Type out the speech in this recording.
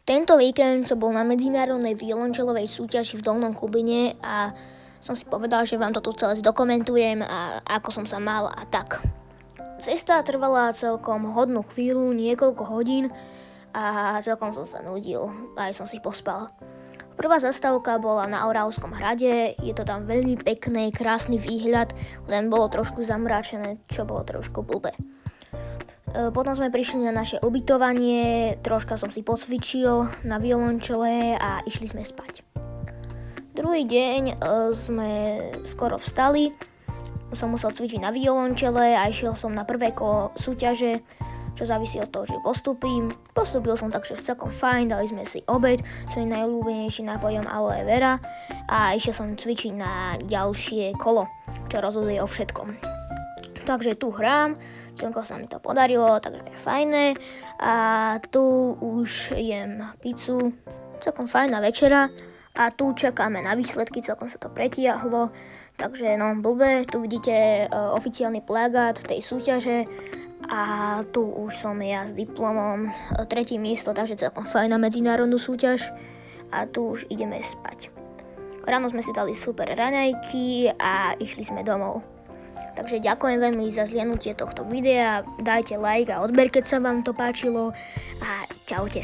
Tento víkend som bol na medzinárodnej violončelovej súťaži v Dolnom Kubine a som si povedal, že vám toto celé zdokumentujem a ako som sa mal a tak. Cesta trvala celkom hodnú chvíľu, niekoľko hodín a celkom som sa nudil, aj som si pospal. Prvá zastávka bola na Oravskom hrade, je to tam veľmi pekný, krásny výhľad, len bolo trošku zamračené, čo bolo trošku blbé. Potom sme prišli na naše ubytovanie, troška som si pocvičil na violončele a išli sme spať. Druhý deň sme skoro vstali, som musel cvičiť na violončele a išiel som na prvé kolo súťaže, čo závisí od toho, že postúpim. Postúpil som takže celkom fajn, dali sme si obed, svojím najľúbenejším nápojom aloe vera a išiel som cvičiť na ďalšie kolo, čo rozhoduje o všetkom. Takže tu hrám, celkom sa mi to podarilo, takže je fajné a tu už jem pizzu, celkom fajná večera a tu čakáme na výsledky, celkom sa to pretiahlo, takže no blbé, tu vidíte oficiálny plagát tej súťaže a tu už som ja s diplomom, 3. miesto, takže celkom fajná medzinárodnú súťaž a tu už ideme spať. Ráno sme si dali super raňajky a išli sme domov. Takže ďakujem veľmi za zhliadnutie tohto videa, dajte like a odber, keď sa vám to páčilo a čaute.